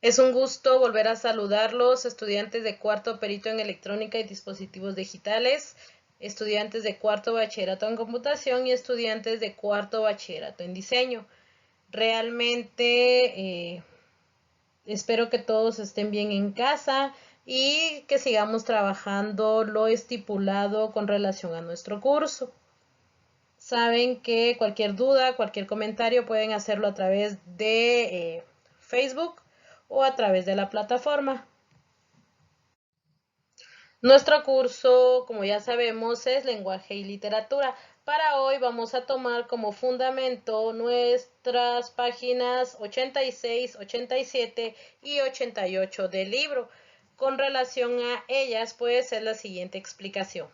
Es un gusto volver a saludarlos, estudiantes de cuarto perito en electrónica y dispositivos digitales, estudiantes de cuarto bachillerato en computación y estudiantes de cuarto bachillerato en diseño. Realmente espero que todos estén bien en casa y que sigamos trabajando lo estipulado con relación a nuestro curso. Saben que cualquier duda, cualquier comentario pueden hacerlo a través de Facebook o a través de la plataforma. Nuestro curso, como ya sabemos, es lenguaje y literatura. Para hoy vamos a tomar como fundamento nuestras páginas 86, 87 y 88 del libro. Con relación a ellas puede ser la siguiente explicación.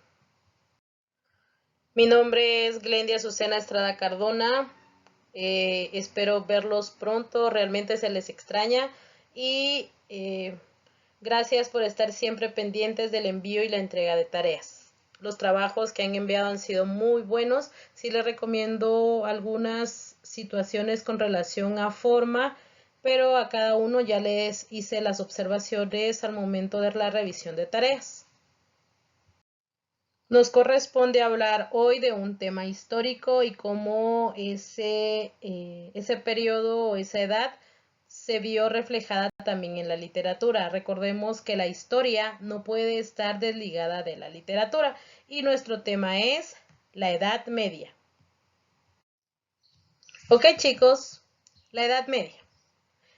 Mi nombre es Glendia Azucena Estrada Cardona. Espero verlos pronto, realmente se les extraña y gracias por estar siempre pendientes del envío y la entrega de tareas. Los trabajos que han enviado han sido muy buenos. Sí les recomiendo algunas situaciones con relación a forma, pero a cada uno ya les hice las observaciones al momento de la revisión de tareas. Nos corresponde hablar hoy de un tema histórico y cómo ese periodo o esa edad se vio reflejada también en la literatura. Recordemos que la historia no puede estar desligada de la literatura y nuestro tema es la Edad Media. Ok, chicos, la Edad Media.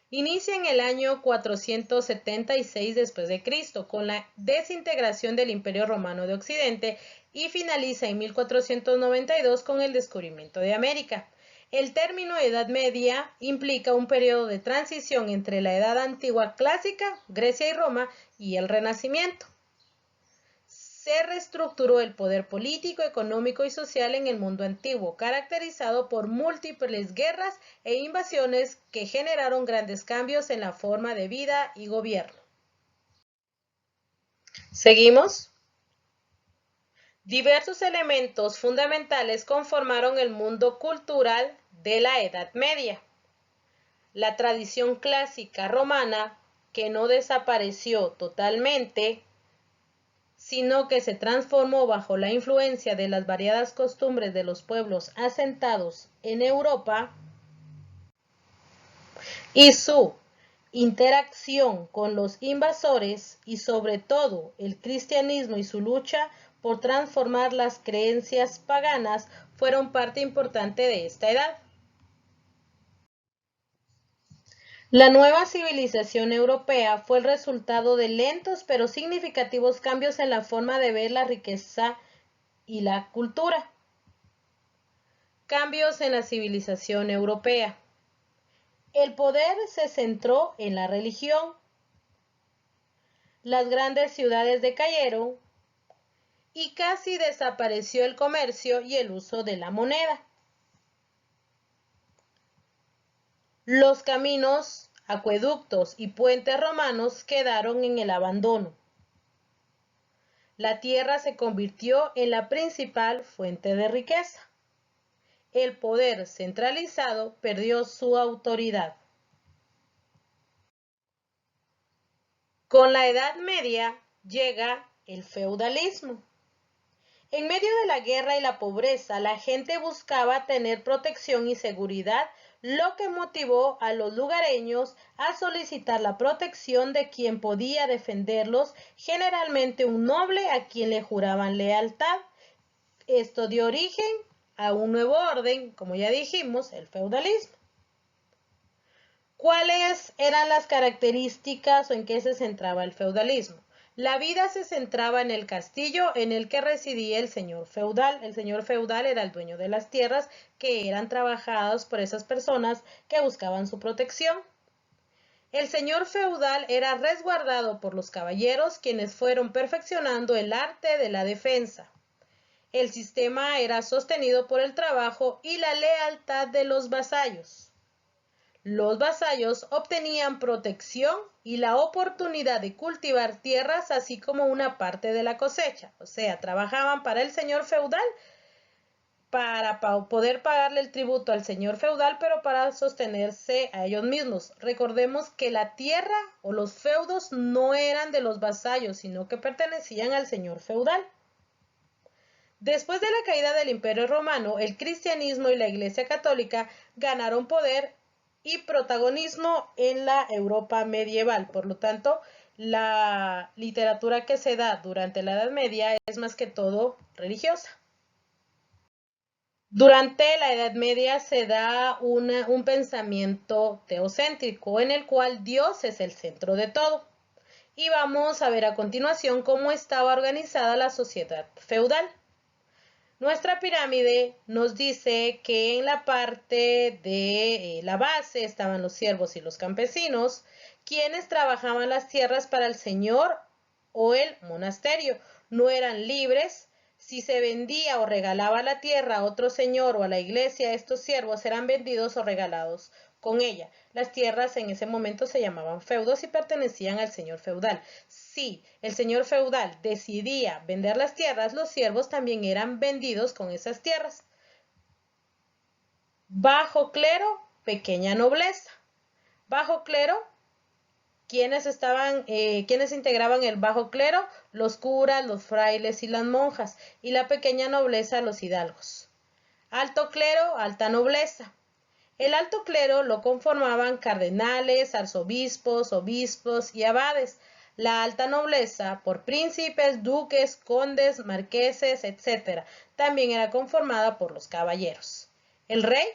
Inicia en el año 476 después de Cristo con la desintegración del Imperio Romano de Occidente y finaliza en 1492 con el descubrimiento de América. El término Edad Media implica un periodo de transición entre la Edad Antigua clásica, Grecia y Roma, y el Renacimiento. Se reestructuró el poder político, económico y social en el mundo antiguo, caracterizado por múltiples guerras e invasiones que generaron grandes cambios en la forma de vida y gobierno. ¿Seguimos? Diversos elementos fundamentales conformaron el mundo cultural de la Edad Media. La tradición clásica romana, que no desapareció totalmente, sino que se transformó bajo la influencia de las variadas costumbres de los pueblos asentados en Europa y su interacción con los invasores y sobre todo el cristianismo y su lucha por transformar las creencias paganas fueron parte importante de esta edad. La nueva civilización europea fue el resultado de lentos pero significativos cambios en la forma de ver la riqueza y la cultura. Cambios en la civilización europea. El poder se centró en la religión. Las grandes ciudades decayeron y casi desapareció el comercio y el uso de la moneda. Los caminos, acueductos y puentes romanos quedaron en el abandono. La tierra se convirtió en la principal fuente de riqueza. El poder centralizado perdió su autoridad. Con la Edad Media llega el feudalismo. En medio de la guerra y la pobreza, la gente buscaba tener protección y seguridad, lo que motivó a los lugareños a solicitar la protección de quien podía defenderlos, generalmente un noble a quien le juraban lealtad. Esto dio origen a un nuevo orden, como ya dijimos, el feudalismo. ¿Cuáles eran las características o en qué se centraba el feudalismo? La vida se centraba en el castillo en el que residía el señor feudal. El señor feudal era el dueño de las tierras que eran trabajadas por esas personas que buscaban su protección. El señor feudal era resguardado por los caballeros, quienes fueron perfeccionando el arte de la defensa. El sistema era sostenido por el trabajo y la lealtad de los vasallos. Los vasallos obtenían protección y la oportunidad de cultivar tierras, así como una parte de la cosecha. O sea, trabajaban para el señor feudal para poder pagarle el tributo al señor feudal, pero para sostenerse a ellos mismos. Recordemos que la tierra o los feudos no eran de los vasallos, sino que pertenecían al señor feudal. Después de la caída del Imperio Romano, el cristianismo y la Iglesia Católica ganaron poder y protagonismo en la Europa medieval. Por lo tanto, la literatura que se da durante la Edad Media es más que todo religiosa. Durante la Edad Media se da un pensamiento teocéntrico en el cual Dios es el centro de todo. Y vamos a ver a continuación cómo estaba organizada la sociedad feudal. Nuestra pirámide nos dice que en la parte de la base estaban los siervos y los campesinos, quienes trabajaban las tierras para el señor o el monasterio. No eran libres. Si se vendía o regalaba la tierra a otro señor o a la iglesia, estos siervos eran vendidos o regalados con ella. Las tierras en ese momento se llamaban feudos y pertenecían al señor feudal. Si el señor feudal decidía vender las tierras, los siervos también eran vendidos con esas tierras. Bajo clero, pequeña nobleza. Bajo clero, ¿quiénes integraban el bajo clero? Los curas, los frailes y las monjas, y la pequeña nobleza, los hidalgos. Alto clero, alta nobleza. El alto clero lo conformaban cardenales, arzobispos, obispos y abades. La alta nobleza, por príncipes, duques, condes, marqueses, etc., también era conformada por los caballeros. El rey,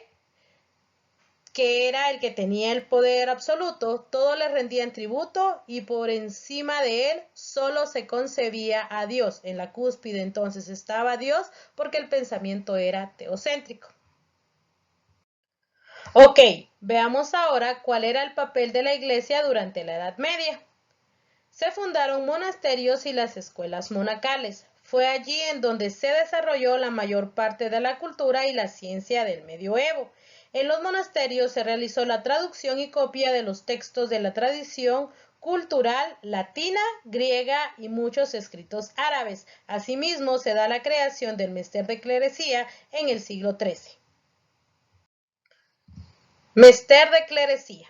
que era el que tenía el poder absoluto, todos le rendían tributo y por encima de él solo se concebía a Dios. En la cúspide entonces estaba Dios porque el pensamiento era teocéntrico. Ok, veamos ahora cuál era el papel de la iglesia durante la Edad Media. Se fundaron monasterios y las escuelas monacales. Fue allí en donde se desarrolló la mayor parte de la cultura y la ciencia del medioevo. En los monasterios se realizó la traducción y copia de los textos de la tradición cultural latina, griega y muchos escritos árabes. Asimismo, se da la creación del Mester de Clerecía en el siglo XIII. Mester de Clerecía.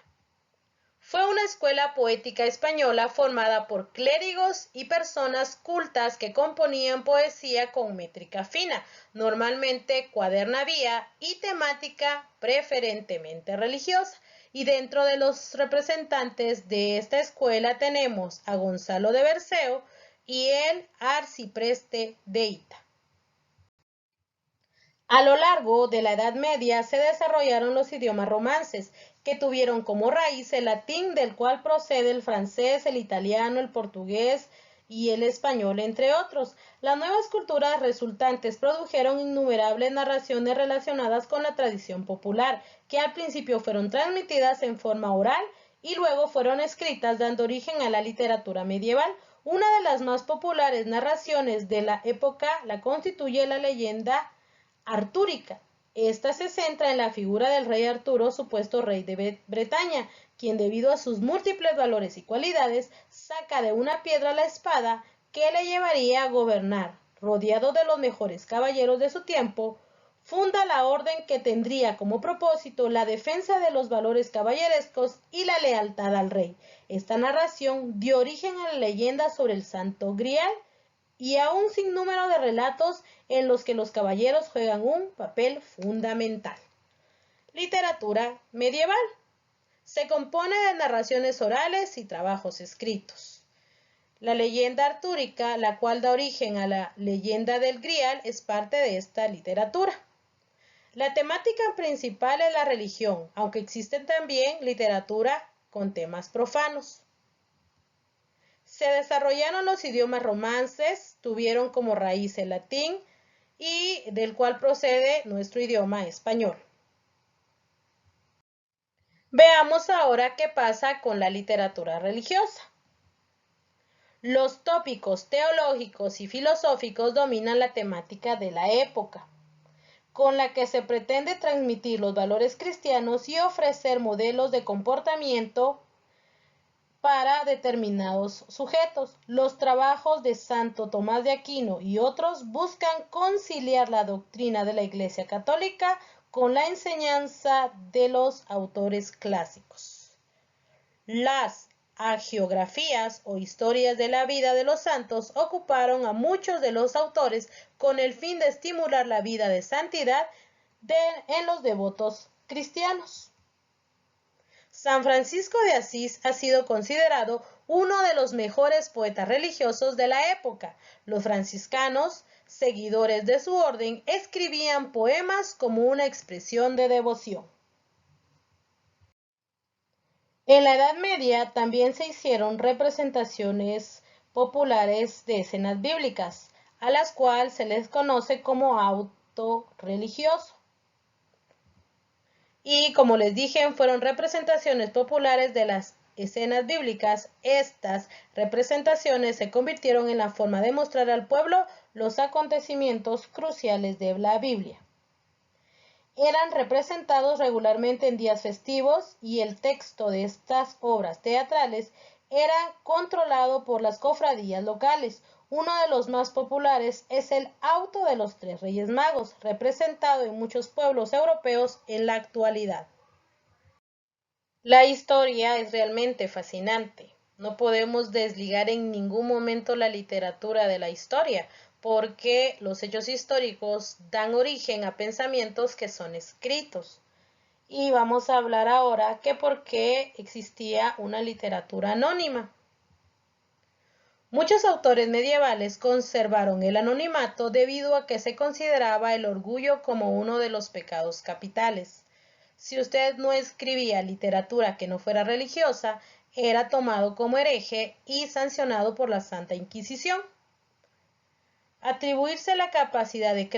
Fue una escuela poética española formada por clérigos y personas cultas que componían poesía con métrica fina, normalmente cuadernavía y temática preferentemente religiosa. Y dentro de los representantes de esta escuela tenemos a Gonzalo de Berceo y el arcipreste de Hita. A lo largo de la Edad Media se desarrollaron los idiomas romances, que tuvieron como raíz el latín, del cual procede el francés, el italiano, el portugués y el español, entre otros. Las nuevas culturas resultantes produjeron innumerables narraciones relacionadas con la tradición popular, que al principio fueron transmitidas en forma oral y luego fueron escritas, dando origen a la literatura medieval. Una de las más populares narraciones de la época la constituye la leyenda artúrica. Esta se centra en la figura del rey Arturo, supuesto rey de Bretaña, quien debido a sus múltiples valores y cualidades, saca de una piedra la espada que le llevaría a gobernar. Rodeado de los mejores caballeros de su tiempo, funda la orden que tendría como propósito la defensa de los valores caballerescos y la lealtad al rey. Esta narración dio origen a la leyenda sobre el Santo Grial y a un sinnúmero de relatos en los que los caballeros juegan un papel fundamental. Literatura medieval. Se compone de narraciones orales y trabajos escritos. La leyenda artúrica, la cual da origen a la leyenda del Grial, es parte de esta literatura. La temática principal es la religión, aunque existen también literatura con temas profanos. Se desarrollaron los idiomas romances, tuvieron como raíz el latín y del cual procede nuestro idioma español. Veamos ahora qué pasa con la literatura religiosa. Los tópicos teológicos y filosóficos dominan la temática de la época, con la que se pretende transmitir los valores cristianos y ofrecer modelos de comportamiento para determinados sujetos. Los trabajos de Santo Tomás de Aquino y otros buscan conciliar la doctrina de la Iglesia Católica con la enseñanza de los autores clásicos. Las hagiografías o historias de la vida de los santos ocuparon a muchos de los autores con el fin de estimular la vida de santidad en los devotos cristianos. San Francisco de Asís ha sido considerado uno de los mejores poetas religiosos de la época. Los franciscanos, seguidores de su orden, escribían poemas como una expresión de devoción. En la Edad Media también se hicieron representaciones populares de escenas bíblicas, a las cuales se les conoce como auto religioso. Y como les dije, fueron representaciones populares de las escenas bíblicas. Estas representaciones se convirtieron en la forma de mostrar al pueblo los acontecimientos cruciales de la Biblia. Eran representados regularmente en días festivos y el texto de estas obras teatrales era controlado por las cofradías locales. Uno de los más populares es el Auto de los Tres Reyes Magos, representado en muchos pueblos europeos en la actualidad. La historia es realmente fascinante. No podemos desligar en ningún momento la literatura de la historia, porque los hechos históricos dan origen a pensamientos que son escritos. Y vamos a hablar ahora que por qué existía una literatura anónima. Muchos autores medievales conservaron el anonimato debido a que se consideraba el orgullo como uno de los pecados capitales. Si usted no escribía literatura que no fuera religiosa, era tomado como hereje y sancionado por la Santa Inquisición. Atribuirse la capacidad de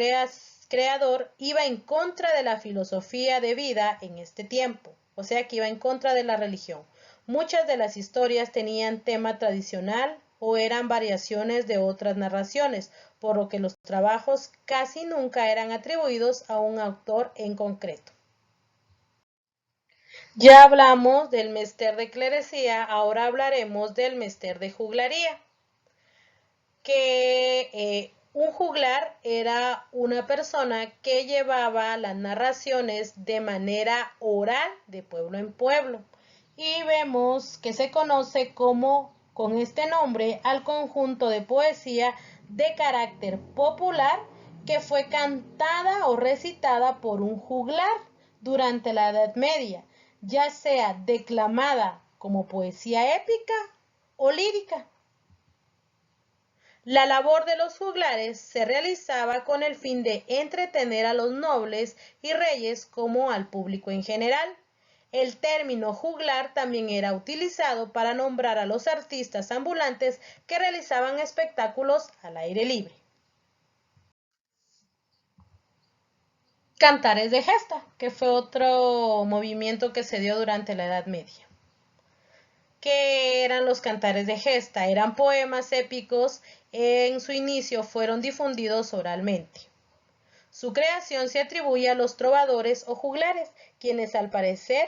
creador iba en contra de la filosofía de vida en este tiempo, o sea que iba en contra de la religión. Muchas de las historias tenían tema tradicional o eran variaciones de otras narraciones, por lo que los trabajos casi nunca eran atribuidos a un autor en concreto. Ya hablamos del mester de clerecía, ahora hablaremos del mester de juglaría, que un juglar era una persona que llevaba las narraciones de manera oral de pueblo en pueblo, y vemos que se conoce como con este nombre al conjunto de poesía de carácter popular que fue cantada o recitada por un juglar durante la Edad Media, ya sea declamada como poesía épica o lírica. La labor de los juglares se realizaba con el fin de entretener a los nobles y reyes como al público en general. El término juglar también era utilizado para nombrar a los artistas ambulantes que realizaban espectáculos al aire libre. Cantares de gesta, que fue otro movimiento que se dio durante la Edad Media. ¿Qué eran los cantares de gesta? Eran poemas épicos, en su inicio fueron difundidos oralmente. Su creación se atribuye a los trovadores o juglares, quienes al parecer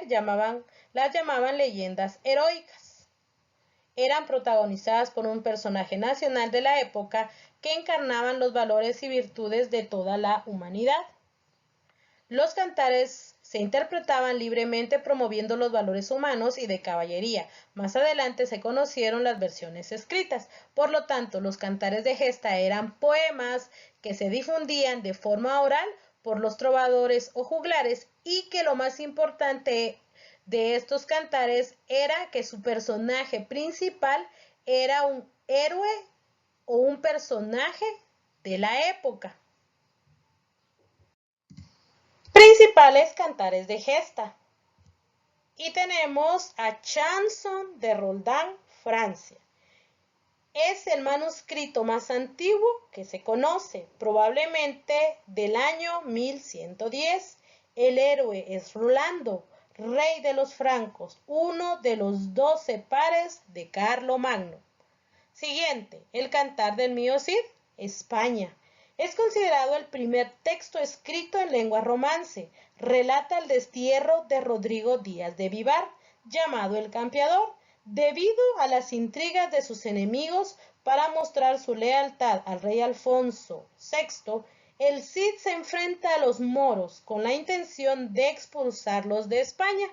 las llamaban leyendas heroicas. Eran protagonizadas por un personaje nacional de la época que encarnaban los valores y virtudes de toda la humanidad. Los cantares se interpretaban libremente promoviendo los valores humanos y de caballería. Más adelante se conocieron las versiones escritas. Por lo tanto, los cantares de gesta eran poemas que se difundían de forma oral por los trovadores o juglares y que lo más importante de estos cantares era que su personaje principal era un héroe o un personaje de la época. Principales cantares de gesta. Y tenemos a Chanson de Roldán, Francia. Es el manuscrito más antiguo que se conoce, probablemente del año 1110. El héroe es Rolando, rey de los francos, uno de los 12 pares de Carlomagno. Siguiente, el Cantar del Mío Cid, España. Es considerado el primer texto escrito en lengua romance. Relata el destierro de Rodrigo Díaz de Vivar, llamado el Campeador, Debido a las intrigas de sus enemigos para mostrar su lealtad al rey Alfonso VI, el Cid se enfrenta a los moros con la intención de expulsarlos de España.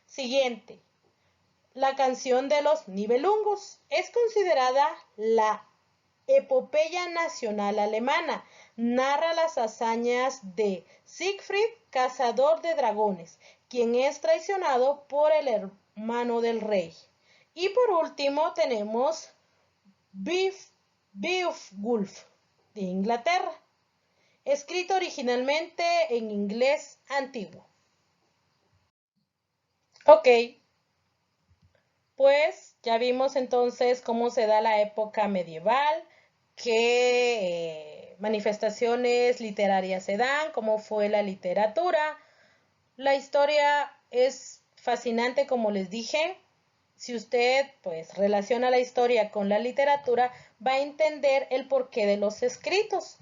Siguiente. La canción de los Nibelungos es considerada la epopeya nacional alemana. Narra las hazañas de Siegfried, cazador de dragones, quien es traicionado por el hermano del rey. Y por último tenemos Beowulf de Inglaterra, escrito originalmente en inglés antiguo. Ok, pues ya vimos entonces cómo se da la época medieval, qué manifestaciones literarias se dan, cómo fue la literatura. La historia es fascinante, como les dije. Si usted pues relaciona la historia con la literatura, va a entender el porqué de los escritos.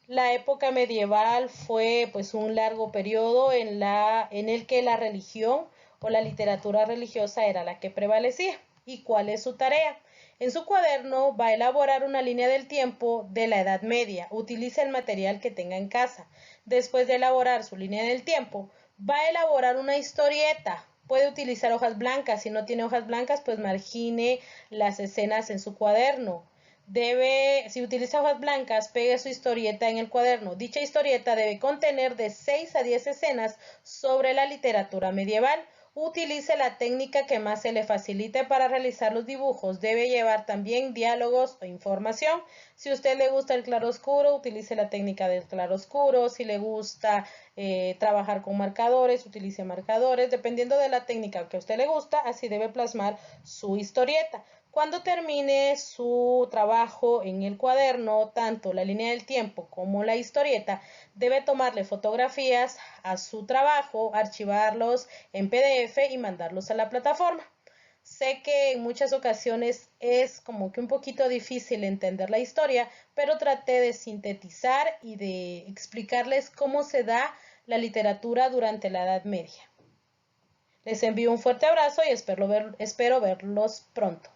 La época medieval fue pues un largo periodo en el que la religión o la literatura religiosa era la que prevalecía. ¿Y cuál es su tarea? En su cuaderno va a elaborar una línea del tiempo de la Edad Media. Utilice el material que tenga en casa. Después de elaborar su línea del tiempo, va a elaborar una historieta. Puede utilizar hojas blancas. Si no tiene hojas blancas, pues margine las escenas en su cuaderno. Si utiliza hojas blancas, pegue su historieta en el cuaderno. Dicha historieta debe contener de 6 a 10 escenas sobre la literatura medieval. Utilice la técnica que más se le facilite para realizar los dibujos. Debe llevar también diálogos o información. Si a usted le gusta el claroscuro, utilice la técnica del claroscuro. Si le gusta trabajar con marcadores, utilice marcadores. Dependiendo de la técnica que a usted le gusta, así debe plasmar su historieta. Cuando termine su trabajo en el cuaderno, tanto la línea del tiempo como la historieta, debe tomarle fotografías a su trabajo, archivarlos en PDF y mandarlos a la plataforma. Sé que en muchas ocasiones es como que un poquito difícil entender la historia, pero traté de sintetizar y de explicarles cómo se da la literatura durante la Edad Media. Les envío un fuerte abrazo y espero verlos pronto.